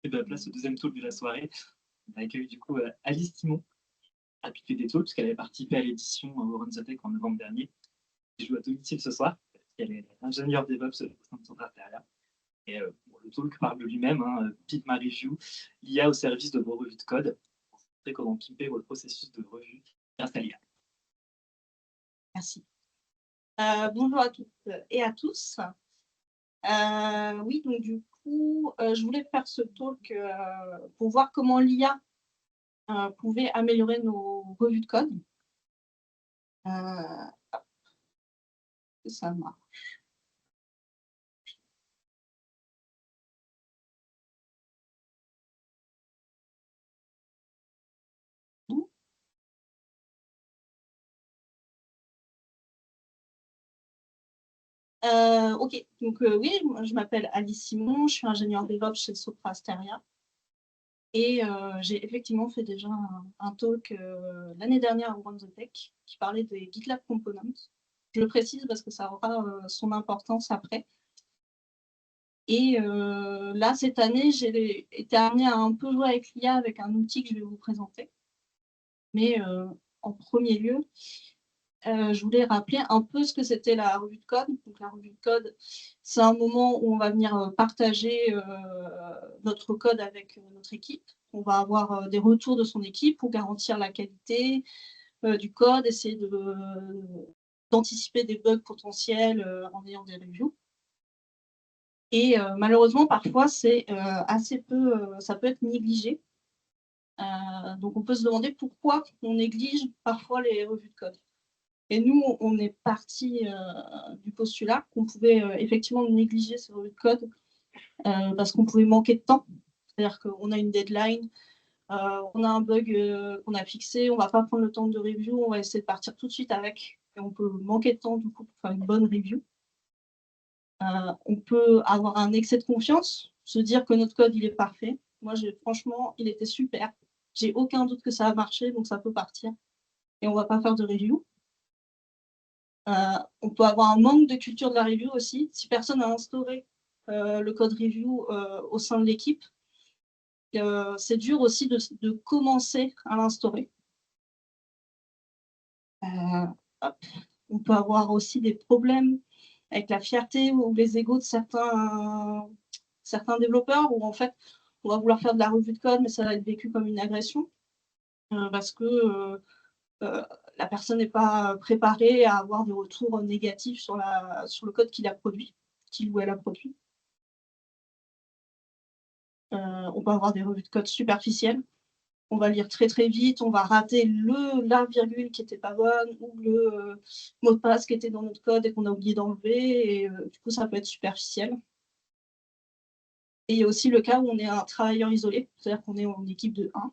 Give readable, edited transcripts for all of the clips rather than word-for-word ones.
Et ben, place au deuxième talk de la soirée. On a accueilli du coup Alice Simon, qui a pu faire des talks, puisqu'elle avait participé à l'édition Warren the Tech en novembre dernier. Elle joue à domicile ce soir, parce qu'elle est ingénieure DevOps au sein de son Arteria. Et bon, le talk parle de lui-même, hein, Pimp My Review, l'IA au service de vos revues de code, pour montrer comment pimper votre processus de revue grâce à l'IA. Merci. Bonjour à toutes et à tous. Oui, donc du coup, je voulais faire ce talk pour voir comment l'IA pouvait améliorer nos revues de code. Ça marche. Ok, donc oui, moi, je m'appelle Alice Simon, je suis ingénieure DevOps chez Sopra Steria. Et j'ai effectivement fait déjà un talk l'année dernière à Warren the Tech qui parlait des GitLab Components. Je le précise parce que ça aura son importance après. Et là, cette année, j'ai été amenée à un peu jouer avec l'IA avec un outil que je vais vous présenter. Mais en premier lieu, je voulais rappeler un peu ce que c'était la revue de code. Donc, la revue de code, c'est un moment où on va venir partager notre code avec notre équipe. On va avoir des retours de son équipe pour garantir la qualité du code, essayer d'anticiper des bugs potentiels en ayant des reviews. Et malheureusement, parfois, c'est assez peu, ça peut être négligé. Donc, on peut se demander pourquoi on néglige parfois les revues de code. Et nous, on est parti du postulat qu'on pouvait effectivement négliger ces revues de code parce qu'on pouvait manquer de temps. C'est-à-dire qu'on a une deadline, on a un bug qu'on a fixé, on ne va pas prendre le temps de review, on va essayer de partir tout de suite avec. Et on peut manquer de temps du coup pour faire une bonne review. On peut avoir un excès de confiance, se dire que notre code il est parfait. Moi, franchement, il était super. J'ai aucun doute que ça va marcher, donc ça peut partir. Et on ne va pas faire de review. On peut avoir un manque de culture de la review aussi. Si personne n'a instauré le code review au sein de l'équipe, c'est dur aussi de commencer à l'instaurer. On peut avoir aussi des problèmes avec la fierté ou les égos de certains développeurs où en fait on va vouloir faire de la revue de code mais ça va être vécu comme une agression parce que la personne n'est pas préparée à avoir des retours négatifs sur le code qu'il ou elle a produit. On peut avoir des revues de code superficielles. On va lire très très vite, on va rater la virgule qui n'était pas bonne ou le mot de passe qui était dans notre code et qu'on a oublié d'enlever. Et du coup, ça peut être superficiel. Et il y a aussi le cas où on est un travailleur isolé, c'est-à-dire qu'on est en équipe de 1.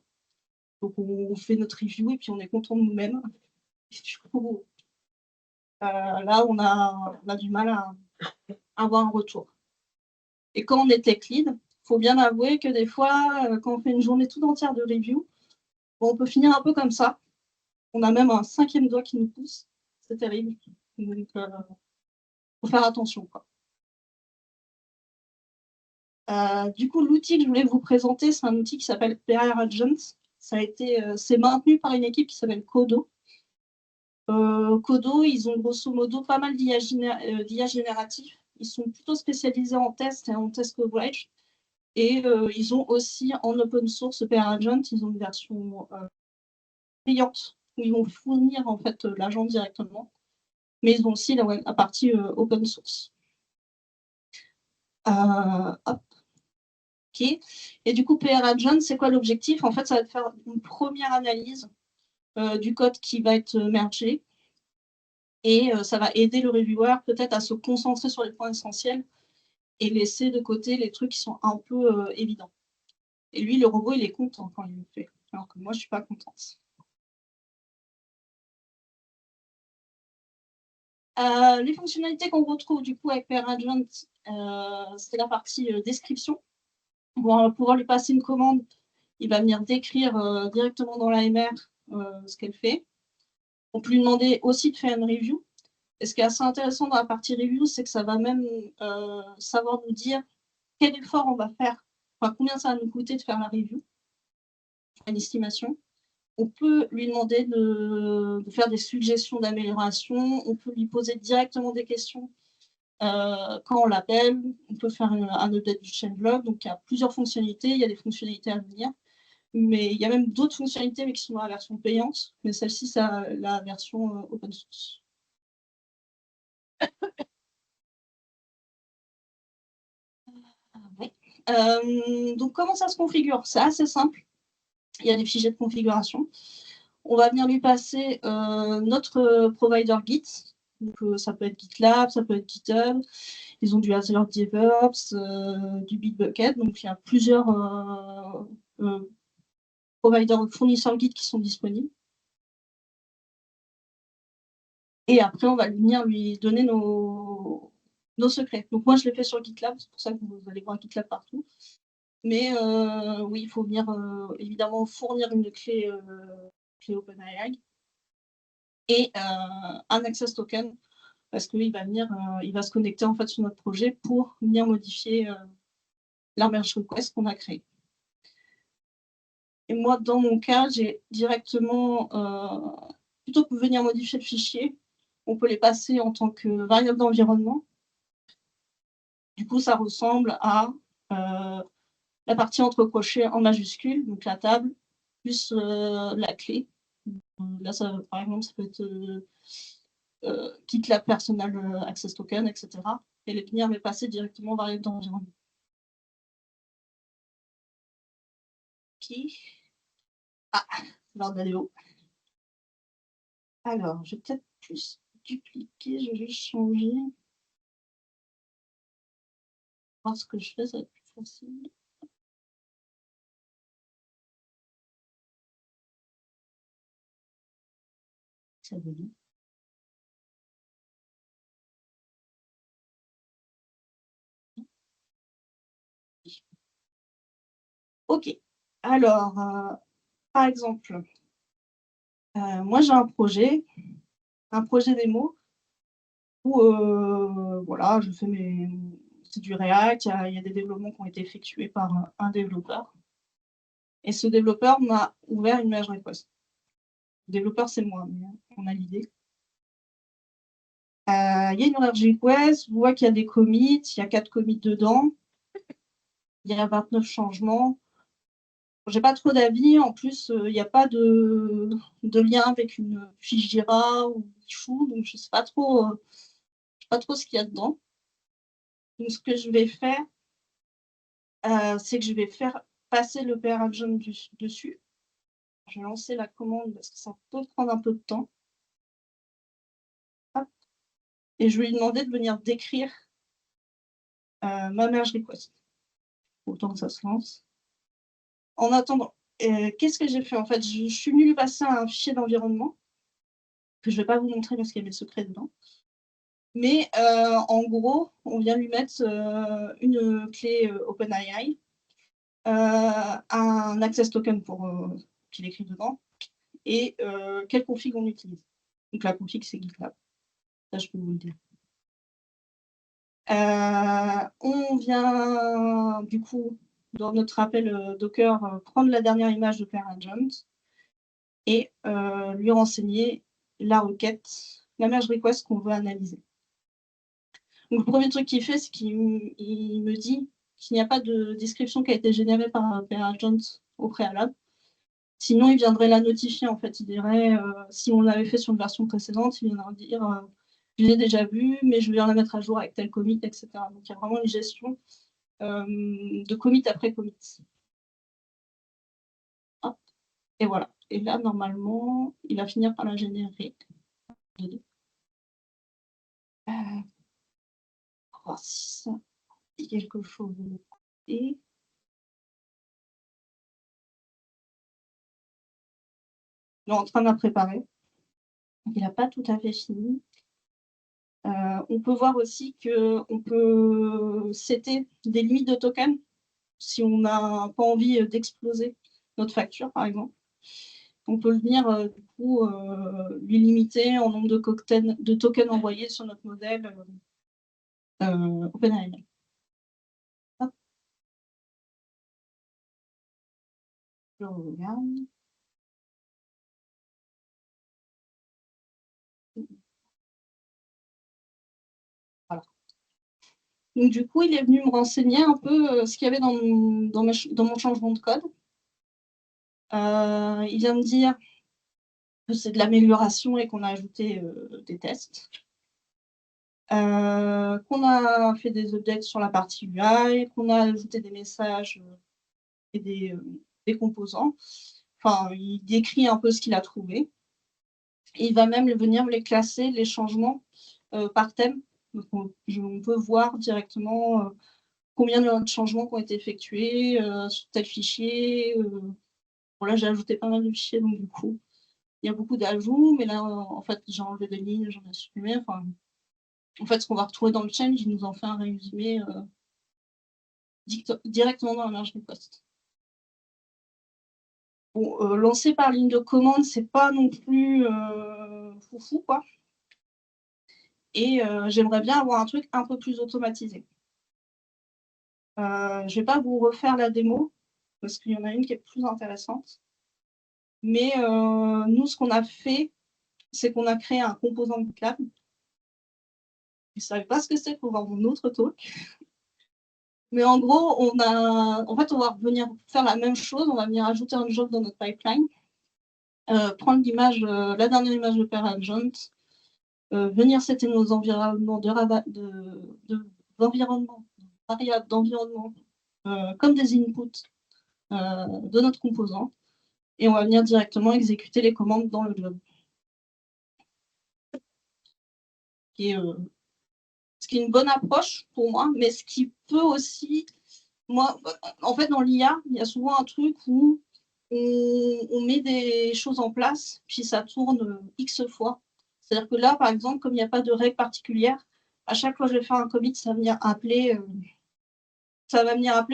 Donc, on fait notre review et puis on est content de nous-mêmes. Du coup, là, on a du mal à avoir un retour. Et quand on est tech lead, il faut bien avouer que des fois, quand on fait une journée toute entière de review, on peut finir un peu comme ça. On a même un 5e doigt qui nous pousse. C'est terrible. Donc, il faut faire attention, quoi. Du coup, l'outil que je voulais vous présenter, c'est un outil qui s'appelle PR Agent. C'est maintenu par une équipe qui s'appelle Codo. Codo, ils ont grosso modo pas mal d'IA génératif. Ils sont plutôt spécialisés en test et en test coverage. Et ils ont aussi en open source PR Agent, ils ont une version payante où ils vont fournir en fait l'agent directement. Mais ils ont aussi la partie open source. Hop. Okay. Et du coup, PR Agent, c'est quoi l'objectif? En fait, ça va faire une première analyse du code qui va être mergé. Et ça va aider le reviewer peut-être à se concentrer sur les points essentiels et laisser de côté les trucs qui sont un peu évidents. Et lui, le robot, il est content quand il le fait, alors que moi, je ne suis pas contente. Les fonctionnalités qu'on retrouve du coup avec PR Agent, c'est la partie description. On va pouvoir lui passer une commande, il va venir décrire directement dans l'AMR ce qu'elle fait. On peut lui demander aussi de faire une review. Et ce qui est assez intéressant dans la partie review, c'est que ça va même savoir nous dire quel effort on va faire enfin, combien ça va nous coûter de faire la review, une estimation. On peut lui demander de faire des suggestions d'amélioration, on peut lui poser directement des questions quand on l'appelle, on peut faire un update du changelog, donc il y a plusieurs fonctionnalités, il y a des fonctionnalités à venir, mais il y a même d'autres fonctionnalités mais qui sont dans la version payante, mais celle-ci, c'est la version open source. Ouais. Donc comment ça se configure? C'est assez simple, il y a des fichiers de configuration. On va venir lui passer notre provider Git. Donc, ça peut être GitLab, ça peut être GitHub. Ils ont du Azure DevOps, du Bitbucket. Donc, il y a plusieurs providers, fournisseurs Git qui sont disponibles. Et après, on va venir lui donner nos secrets. Donc, moi, je l'ai fait sur GitLab. C'est pour ça que vous allez voir GitLab partout. Mais oui, il faut venir évidemment fournir une clé OpenAI et un access token parce qu'il va venir, il va se connecter en fait sur notre projet pour venir modifier la merge request qu'on a créée. Et moi, dans mon cas, j'ai directement, plutôt que de venir modifier le fichier, on peut les passer en tant que variable d'environnement. Du coup, ça ressemble à la partie entre crochets en majuscule, donc la table, plus la clé. Là, ça, par exemple, ça peut être GitLab Personal Access Token, etc. Et les venir les passer directement variable d'environnement. Qui Ah, alors Daléo. Alors, je vais peut-être plus dupliquer, je vais changer. Voir ce que je fais, ça va être plus facile. Ça veut dire. Ok. Alors, par exemple, moi j'ai un projet démo où voilà, je fais c'est du React, il y a des développements qui ont été effectués par un développeur. Et ce développeur m'a ouvert une merge request. Le développeur, c'est moi, mais on a l'idée. Il y a une merge request, vous voyez qu'il y a des commits, il y a 4 commits dedans, il y a 29 changements. J'ai pas trop d'avis, en plus, il n'y a pas de lien avec une fiche Jira ou Issue, donc je sais pas trop, ce qu'il y a dedans. Donc ce que je vais faire, c'est que je vais faire passer le PR Agent dessus. Je vais lancer la commande parce que ça peut prendre un peu de temps. Hop. Et je vais lui demander de venir décrire ma merge request. Autant que ça se lance. En attendant, qu'est-ce que j'ai fait en fait? Je suis venue lui passer un fichier d'environnement que je ne vais pas vous montrer parce qu'il y a mes secrets dedans. Mais en gros, on vient lui mettre une clé OpenAI, un access token pour qu'il écrit dedans, et quelle config on utilise. Donc la config, c'est GitLab. Ça, je peux vous le dire. On vient, du coup, dans notre appel Docker, prendre la dernière image de PairAgent et lui renseigner la requête, la merge request qu'on veut analyser. Donc, le premier truc qu'il fait, c'est qu'il me dit qu'il n'y a pas de description qui a été générée par PairAgent au préalable. Sinon, il viendrait la notifier, en fait. Il dirait, si on l'avait fait sur une version précédente, il viendrait dire, je l'ai déjà vu, mais je viens la mettre à jour avec tel commit, etc. Donc, il y a vraiment une gestion de commit après commit. Hop. Et voilà. Et là, normalement, il va finir par la générer. Voir si ça dit quelque chose. Et il est en train de la préparer. Il n'a pas tout à fait fini. On peut voir aussi qu'on peut setter des limites de tokens si on n'a pas envie d'exploser notre facture, par exemple. On peut venir du coup lui limiter en nombre de tokens envoyés sur notre modèle OpenAI. Je regarde. Voilà. Donc, du coup, il est venu me renseigner un peu ce qu'il y avait dans mon changement de code. Il vient me dire que c'est de l'amélioration et qu'on a ajouté des tests. Qu'on a fait des updates sur la partie UI, qu'on a ajouté des messages et des composants. Enfin, il décrit un peu ce qu'il a trouvé. Et il va même venir me les classer, les changements, par thème. Donc, on peut voir directement combien de changements qui ont été effectués sur tel fichier. Bon, là, j'ai ajouté pas mal de fichiers, donc du coup, il y a beaucoup d'ajouts, mais là, en fait, j'ai enlevé des lignes, j'en ai supprimé. Enfin, en fait, ce qu'on va retrouver dans le change, il nous en fait un résumé directement dans la merge request. Bon, lancer par ligne de commande, c'est pas non plus foufou, quoi. Et j'aimerais bien avoir un truc un peu plus automatisé. Je vais pas vous refaire la démo, parce qu'il y en a une qui est plus intéressante. Mais nous, ce qu'on a fait, c'est qu'on a créé un composant GitLab. Je ne savais pas ce que c'est pour voir mon autre talk. Mais en gros, on va venir faire la même chose. On va venir ajouter un job dans notre pipeline, prendre l'image, la dernière image de Per Agent, venir setter nos environnements variables d'environnement comme des inputs de notre composant. Et on va venir directement exécuter les commandes dans le job. Ce qui est une bonne approche pour moi, mais ce qui peut aussi, moi, en fait, dans l'IA, il y a souvent un truc où on met des choses en place, puis ça tourne X fois. C'est-à-dire que là, par exemple, comme il n'y a pas de règle particulière, à chaque fois que je vais faire un commit, ça va venir appeler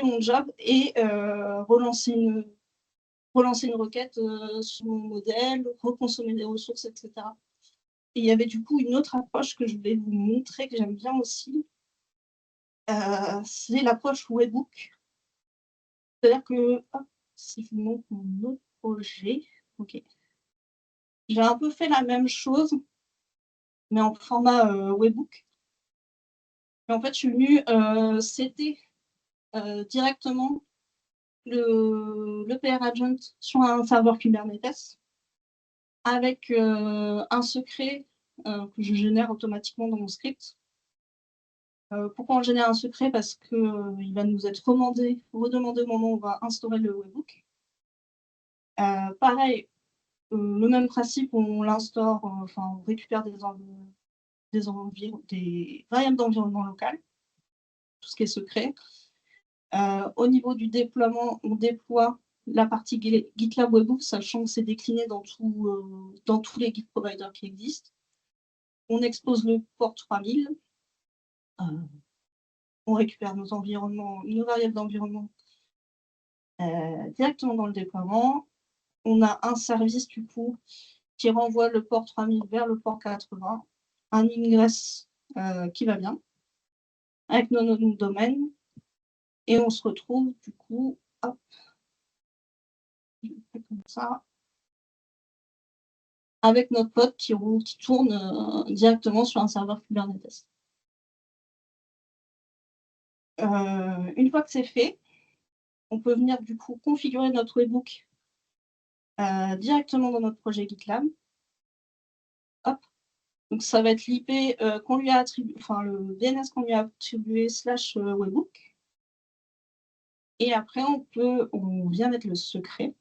mon job et relancer une requête sur mon modèle, reconsommer des ressources, etc. Et il y avait du coup une autre approche que je voulais vous montrer, que j'aime bien aussi. C'est l'approche webhook. C'est-à-dire que, si je vous montre mon autre projet, ok. J'ai un peu fait la même chose, mais en format webhook. Et en fait, je suis venue setter directement le PR Agent sur un serveur Kubernetes avec un secret que je génère automatiquement dans mon script. Pourquoi on génère un secret? Parce qu'il va nous être redemandé au moment où on va instaurer le webhook. Pareil, le même principe, on l'instaure, on récupère des variables d'environnement local, tout ce qui est secret. Au niveau du déploiement, on déploie la partie GitLab Webhook, sachant que c'est décliné dans tous les Git providers qui existent. On expose le port 3000. On récupère nos variables d'environnement directement dans le déploiement. On a un service, du coup, qui renvoie le port 3000 vers le port 80, un ingress qui va bien, avec nos noms de domaine, et on se retrouve, du coup, hop, je fais comme ça, avec notre code qui tourne directement sur un serveur Kubernetes. Une fois que c'est fait, on peut venir, du coup, configurer notre webhook directement dans notre projet GitLab. Hop. Donc, ça va être l'IP qu'on lui a attribué, enfin, le DNS qu'on lui a attribué / webhook. Et après, on vient mettre le secret.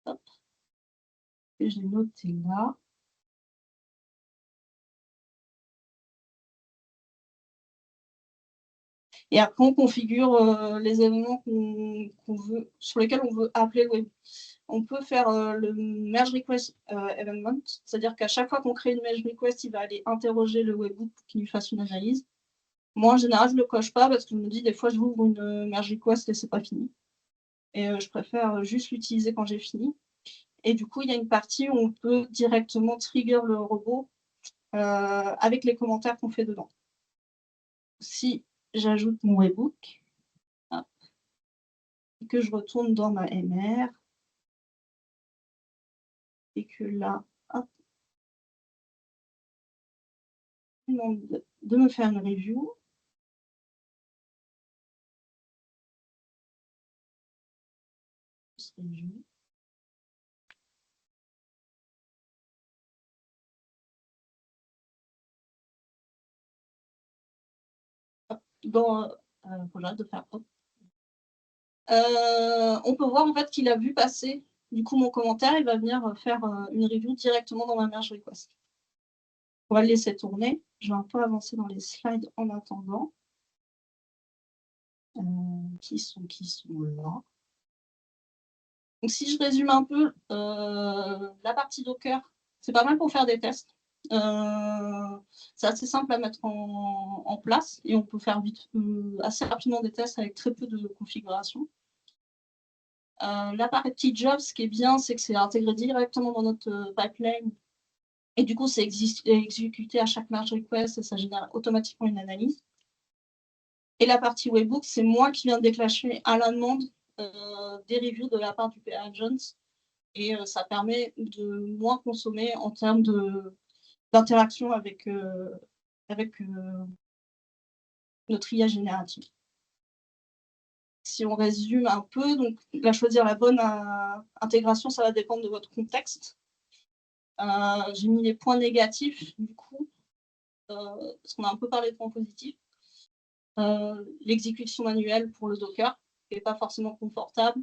Hop. Et j'ai noté là. Et après, on configure les éléments sur lesquels on veut appeler le web. On peut faire le merge request event, c'est-à-dire qu'à chaque fois qu'on crée une merge request, il va aller interroger le webhook pour qu'il lui fasse une analyse. Moi, en général, je ne le coche pas parce que je me dis, des fois, je ouvre une merge request et c'est pas fini. Et je préfère juste l'utiliser quand j'ai fini. Et du coup, il y a une partie où on peut directement trigger le robot avec les commentaires qu'on fait dedans. Si j'ajoute mon webhook, et que je retourne dans ma MR et que là, hop, je demande de me faire une review. Review. Dans, faut que j'arrête de faire hop. On peut voir en fait qu'il a vu passer du coup mon commentaire. Il va venir faire une review directement dans ma merge request. On va le laisser tourner. Je vais un peu avancer dans les slides en attendant. Qui sont là. Donc si je résume un peu, la partie Docker, c'est pas mal pour faire des tests. C'est assez simple à mettre en place et on peut faire vite, assez rapidement des tests avec très peu de configuration. La partie job, ce qui est bien, c'est que c'est intégré directement dans notre pipeline. Et du coup, c'est exécuté à chaque merge request et ça génère automatiquement une analyse. Et la partie webhook, c'est moi qui viens de déclencher à la demande des reviews de la part du PA Agents. Et ça permet de moins consommer en termes d'interaction avec notre IA générative. Si on résume un peu, donc là, choisir la bonne intégration, ça va dépendre de votre contexte. J'ai mis les points négatifs, du coup, parce qu'on a un peu parlé de points positifs. L'exécution manuelle pour le Docker, qui n'est pas forcément confortable.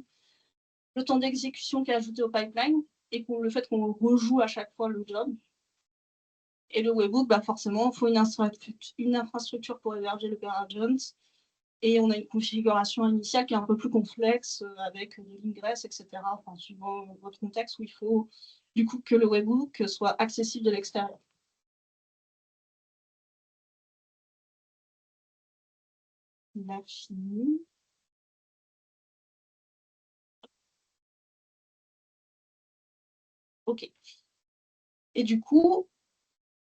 Le temps d'exécution qui est ajouté au pipeline, et le fait qu'on rejoue à chaque fois le job. Et le webhook, bah forcément, il faut une infrastructure pour héberger le PA Agent. Et on a une configuration initiale qui est un peu plus complexe avec de l'ingress, etc. Enfin, suivant votre contexte, où il faut du coup que le webhook soit accessible de l'extérieur. Il a fini. OK. Et du coup,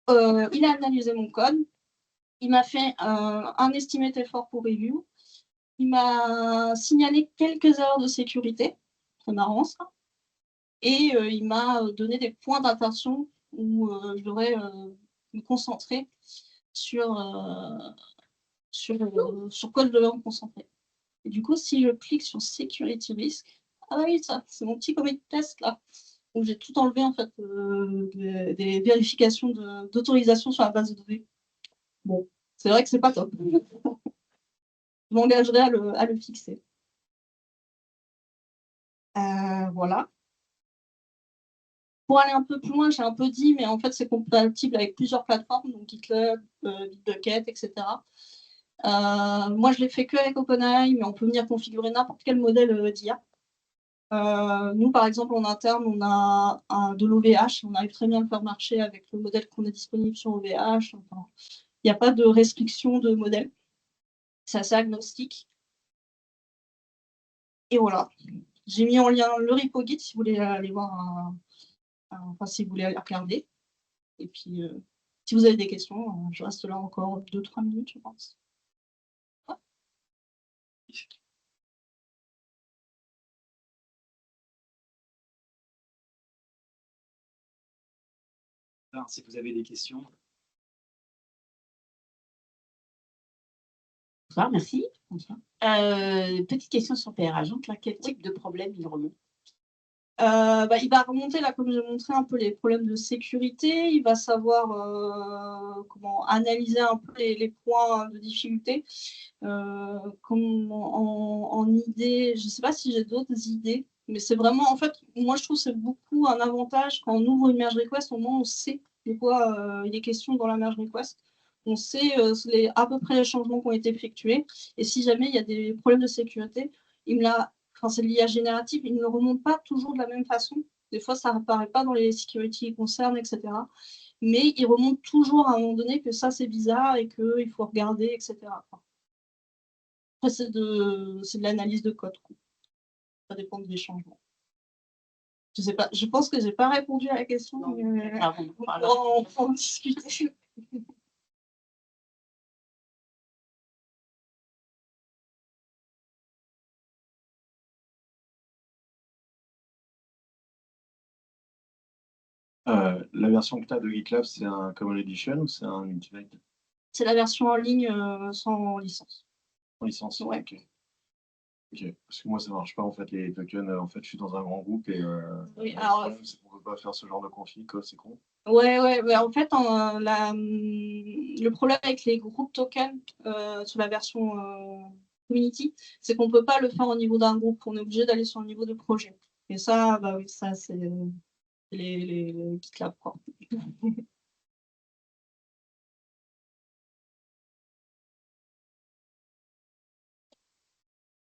il a analysé mon code. Il m'a fait un estimate effort pour review. Il m'a signalé quelques erreurs de sécurité. C'est marrant, ça. Et il m'a donné des points d'attention où je devrais me concentrer sur quoi je devrais me concentrer. Et du coup, si je clique sur Security Risk, ah oui, ça, c'est mon petit commit test là, où j'ai tout enlevé en fait, des vérifications d'autorisation sur la base de données. Bon, c'est vrai que c'est pas top. Je m'engagerai à le fixer. Voilà. Pour aller un peu plus loin, j'ai un peu dit, mais en fait, c'est compatible avec plusieurs plateformes, donc GitLab, Bitbucket, etc. Moi, je l'ai fait que avec OpenAI, mais on peut venir configurer n'importe quel modèle d'IA. Nous, par exemple, en interne, on a de l'OVH. On arrive très bien à le faire marcher avec le modèle qu'on a disponible sur OVH. Enfin, il n'y a pas de restriction de modèle. C'est assez agnostique. Et voilà. J'ai mis en lien le repo Git si vous voulez aller voir, enfin, si vous voulez aller regarder. Et puis, si vous avez des questions, je reste là encore 2-3 minutes, je pense. Ouais. Alors, si vous avez des questions. Bonsoir, merci. Bonsoir. Petite question sur PR Agent, là, quel type de problème il remonte? Il va remonter, là, comme j'ai montré, un peu les problèmes de sécurité. Il va savoir comment analyser un peu les points de difficulté. Comme en idée, je ne sais pas si j'ai d'autres idées, mais c'est vraiment, en fait, moi, je trouve que c'est beaucoup un avantage quand on ouvre une merge request, au moins, on sait de quoi il est question dans la merge request. On sait à peu près les changements qui ont été effectués. Et si jamais il y a des problèmes de sécurité, c'est l'IA générative, il ne le remonte pas toujours de la même façon. Des fois, ça n'apparaît pas dans les security concerns, etc. Mais il remonte toujours à un moment donné que ça, c'est bizarre et qu'il faut regarder, etc. Après, c'est de l'analyse de code. Ça dépend des changements. Je sais pas, je pense que je n'ai pas répondu à la question. Non, mais on peut en discuter. La version que tu as de GitLab, c'est un Common Edition ou c'est un Ultimate C'est la version en ligne sans licence. en licence? Ouais. Ok. Ok. Parce que moi, ça marche pas en fait, les tokens. En fait, je suis dans un grand groupe et Oui, le alors, problème, c'est qu'on peut pas faire ce genre de config, quoi, c'est con. ouais, en fait, le problème avec les groupes tokens sur la version Community, c'est qu'on ne peut pas le faire au niveau d'un groupe, on est obligé d'aller sur le niveau de projet. Et ça, bah oui, ça, c'est les GitLab, quoi.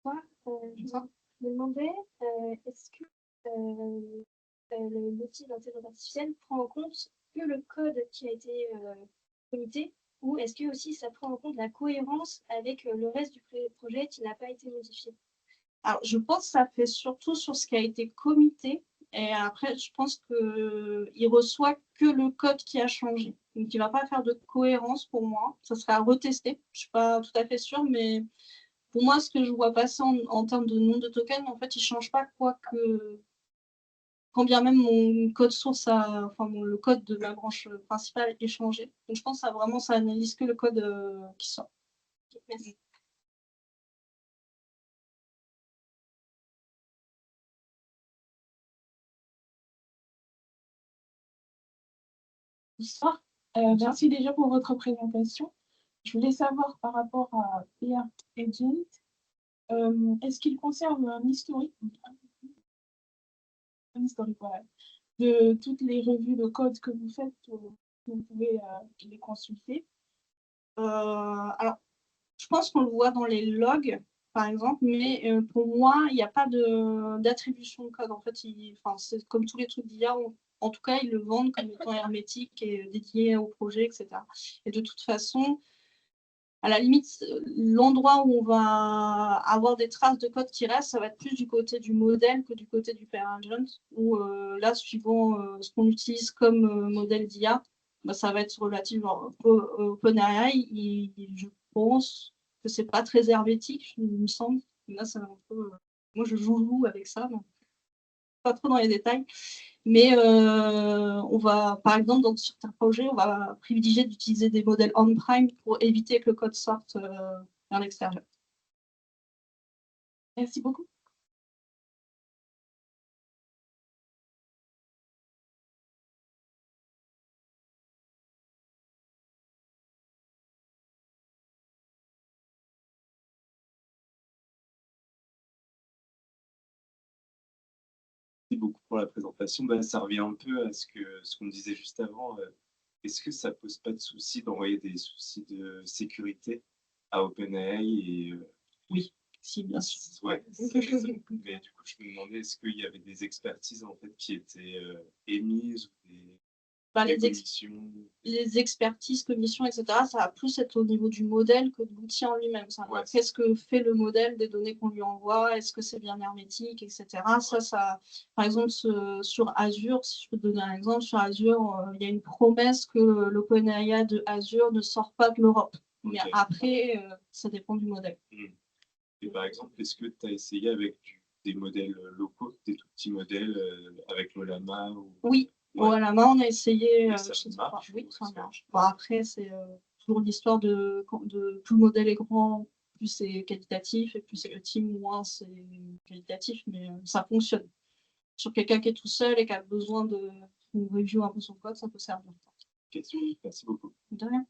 Moi, je me demandais, est-ce que l'outil d'intelligence artificielle prend en compte que le code qui a été commité, ou est-ce que aussi ça prend en compte la cohérence avec le reste du projet qui n'a pas été modifié? Alors, je pense que ça fait surtout sur ce qui a été commité. Et après, je pense qu'il reçoit que le code qui a changé. Donc, il ne va pas faire de cohérence pour moi. Ça serait à retester. Je ne suis pas tout à fait sûre, mais pour moi, ce que je vois passer en termes de nombre de tokens, en fait, il ne change pas quoi que. Quand bien même mon code source, le code de la branche principale est changé. Donc, je pense que ça analyse que le code qui sort. Ok, merci. Bonsoir. Merci déjà pour votre présentation. Je voulais savoir par rapport à PR Agent, est-ce qu'il conserve un historique voilà, de toutes les revues de code que vous faites, vous pouvez les consulter? Alors, je pense qu'on le voit dans les logs, par exemple, mais pour moi, il n'y a pas d'attribution de code. En fait, c'est comme tous les trucs d'IA, en tout cas, ils le vendent comme étant hermétique et dédié au projet, etc. Et de toute façon, à la limite, l'endroit où on va avoir des traces de code qui restent, ça va être plus du côté du modèle que du côté du pair agent, où là, suivant ce qu'on utilise comme modèle d'IA, bah, ça va être relatif. OpenAI, je pense que c'est pas très hermétique, il me semble. Là, c'est un peu. Moi, je joue avec ça, donc pas trop dans les détails. Mais on va, par exemple, dans certains projets, on va privilégier d'utiliser des modèles on-prime pour éviter que le code sorte vers l'extérieur. Merci beaucoup. Merci beaucoup pour la présentation. Ça revient un peu à ce qu'on disait juste avant. Est-ce que ça pose pas de souci d'envoyer des soucis de sécurité à OpenAI Oui, si, bien sûr. Ouais. Mais du coup, je me demandais, est-ce qu'il y avait des expertises en fait qui étaient émises ou des commissions? Les expertises, commissions, etc., ça va plus être au niveau du modèle que de l'outil en lui-même. Ouais. Qu'est-ce que fait le modèle des données qu'on lui envoie? Est-ce que c'est bien hermétique, etc. Ouais. Ça, par exemple, sur Azure, si je peux te donner un exemple, sur Azure, il y a une promesse que l'OpenAI de Azure ne sort pas de l'Europe. Okay. Mais après, ça dépend du modèle. Et par exemple, est-ce que tu as essayé avec des modèles locaux, des tout petits modèles avec le Llama Oui. Ouais. Au Llama, on a essayé. Ça marche, oui, ça marche. Bon, après, c'est toujours l'histoire de plus le modèle est grand, plus c'est qualitatif, et plus c'est petit, moins c'est qualitatif, mais ça fonctionne. Sur quelqu'un qui est tout seul et qui a besoin de review un peu son code, ça peut servir. Question, merci beaucoup. De rien.